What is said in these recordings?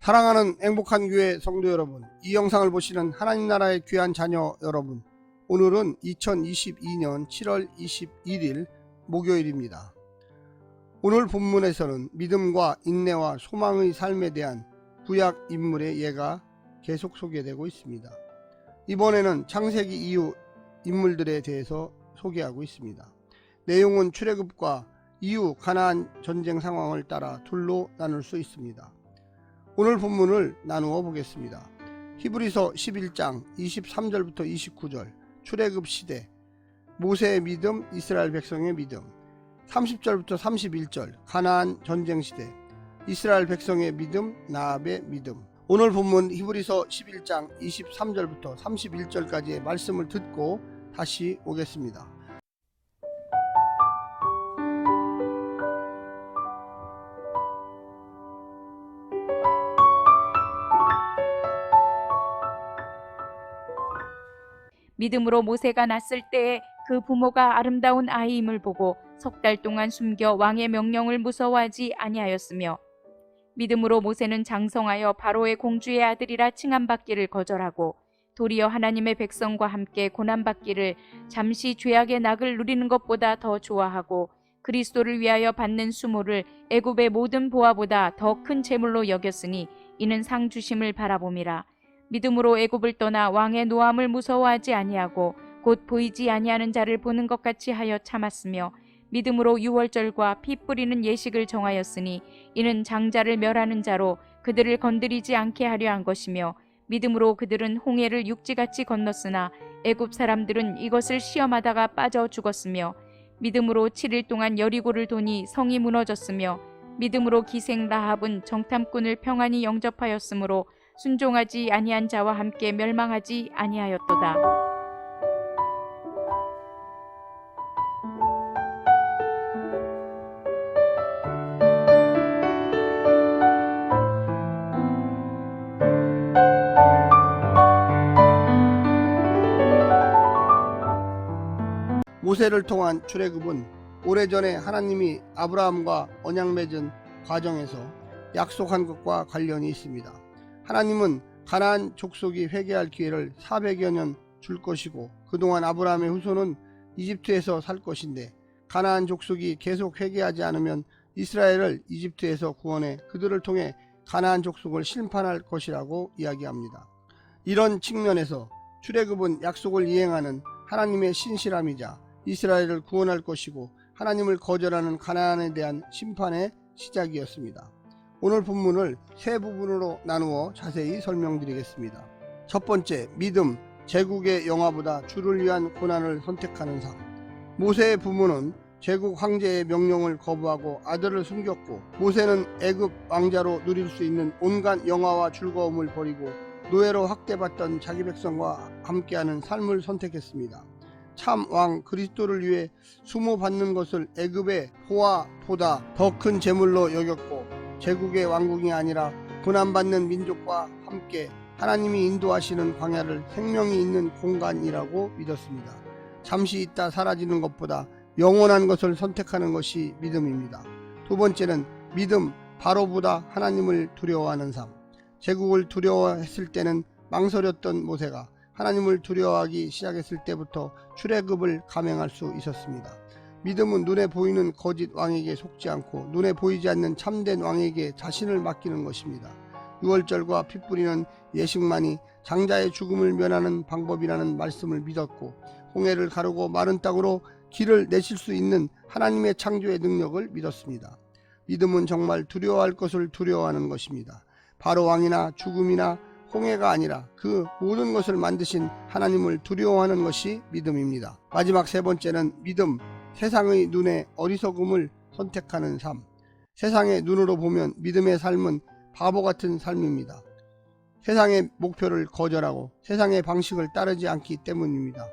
사랑하는 행복한 교회 성도 여러분, 이 영상을 보시는 하나님 나라의 귀한 자녀 여러분, 오늘은 2022년 7월 21일 목요일입니다. 오늘 본문에서는 믿음과 인내와 소망의 삶에 대한 구약 인물의 예가 계속 소개되고 있습니다. 이번에는 창세기 이후 인물들에 대해서 소개하고 있습니다. 내용은 출애굽과 이후 가나안 전쟁 상황을 따라 둘로 나눌 수 있습니다. 오늘 본문을 나누어 보겠습니다. 히브리서 11장 23절부터 29절 출애굽 시대, 모세의 믿음, 이스라엘 백성의 믿음. 30절부터 31절 가나안 전쟁 시대, 이스라엘 백성의 믿음, 나압의 믿음. 오늘 본문 히브리서 11장 23절부터 31절까지의 말씀을 듣고 다시 오겠습니다. 믿음으로 모세가 났을 때에 그 부모가 아름다운 아이임을 보고 석 달 동안 숨겨 왕의 명령을 무서워하지 아니하였으며, 믿음으로 모세는 장성하여 바로의 공주의 아들이라 칭함받기를 거절하고 도리어 하나님의 백성과 함께 고난받기를 잠시 죄악의 낙을 누리는 것보다 더 좋아하고 그리스도를 위하여 받는 수모를 애굽의 모든 보화보다 더 큰 재물로 여겼으니 이는 상 주심을 바라봄이라. 믿음으로 애굽을 떠나 왕의 노함을 무서워하지 아니하고 곧 보이지 아니하는 자를 보는 것 같이 하여 참았으며, 믿음으로 유월절과 피 뿌리는 예식을 정하였으니 이는 장자를 멸하는 자로 그들을 건드리지 않게 하려 한 것이며, 믿음으로 그들은 홍해를 육지같이 건넜으나 애굽 사람들은 이것을 시험하다가 빠져 죽었으며, 믿음으로 7일 동안 여리고를 도니 성이 무너졌으며, 믿음으로 기생 라합은 정탐꾼을 평안히 영접하였으므로 순종하지 아니한 자와 함께 멸망하지 아니하였도다. 모세를 통한 출애굽은 오래전에 하나님이 아브라함과 언약 맺은 과정에서 약속한 것과 관련이 있습니다. 하나님은 가나안 족속이 회개할 기회를 400여 년 줄 것이고, 그동안 아브라함의 후손은 이집트에서 살 것인데, 가나안 족속이 계속 회개하지 않으면 이스라엘을 이집트에서 구원해 그들을 통해 가나안 족속을 심판할 것이라고 이야기합니다. 이런 측면에서 출애굽은 약속을 이행하는 하나님의 신실함이자 이스라엘을 구원할 것이고 하나님을 거절하는 가나안에 대한 심판의 시작이었습니다. 오늘 본문을 세 부분으로 나누어 자세히 설명드리겠습니다. 첫 번째, 믿음, 제국의 영화보다 주를 위한 고난을 선택하는 삶. 모세의 부모는 제국 황제의 명령을 거부하고 아들을 숨겼고, 모세는 애굽 왕자로 누릴 수 있는 온갖 영화와 즐거움을 버리고 노예로 학대받던 자기 백성과 함께하는 삶을 선택했습니다. 참 왕 그리스도를 위해 수모받는 것을 애굽의 보화보다 더 큰 재물로 여겼고, 제국의 왕궁이 아니라 고난받는 민족과 함께 하나님이 인도하시는 광야를 생명이 있는 공간이라고 믿었습니다. 잠시 있다 사라지는 것보다 영원한 것을 선택하는 것이 믿음입니다. 두 번째는 믿음, 바로보다 하나님을 두려워하는 삶. 제국을 두려워했을 때는 망설였던 모세가 하나님을 두려워하기 시작했을 때부터 출애굽을 감행할 수 있었습니다. 믿음은 눈에 보이는 거짓 왕에게 속지 않고 눈에 보이지 않는 참된 왕에게 자신을 맡기는 것입니다. 유월절과 피 뿌리는 예식만이 장자의 죽음을 면하는 방법이라는 말씀을 믿었고, 홍해를 가르고 마른 땅으로 길을 내실 수 있는 하나님의 창조의 능력을 믿었습니다. 믿음은 정말 두려워할 것을 두려워하는 것입니다. 바로 왕이나 죽음이나 홍해가 아니라 그 모든 것을 만드신 하나님을 두려워하는 것이 믿음입니다. 마지막 세 번째는 믿음, 세상의 눈에 어리석음을 선택하는 삶. 세상의 눈으로 보면 믿음의 삶은 바보 같은 삶입니다. 세상의 목표를 거절하고 세상의 방식을 따르지 않기 때문입니다.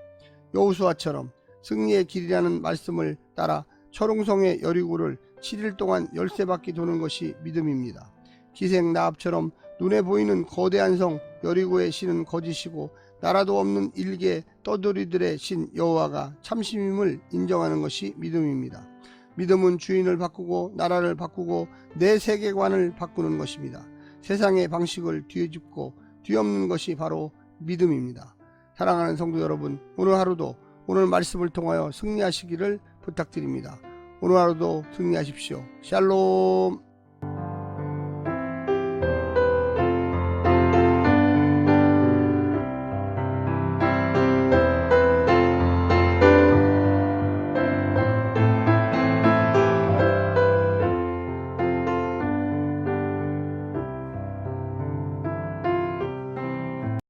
여호수아처럼 승리의 길이라는 말씀을 따라 철옹성의 여리고를 7일 동안 13바퀴 도는 것이 믿음입니다. 기생 라합처럼 눈에 보이는 거대한 성 여리고의 신은 거짓이고 나라도 없는 일개 떠돌이들의 신 여호와가 참신임을 인정하는 것이 믿음입니다. 믿음은 주인을 바꾸고 나라를 바꾸고 내 세계관을 바꾸는 것입니다. 세상의 방식을 뒤집고 뒤엎는 것이 바로 믿음입니다. 사랑하는 성도 여러분, 오늘 하루도 오늘 말씀을 통하여 승리하시기를 부탁드립니다. 오늘 하루도 승리하십시오. 샬롬.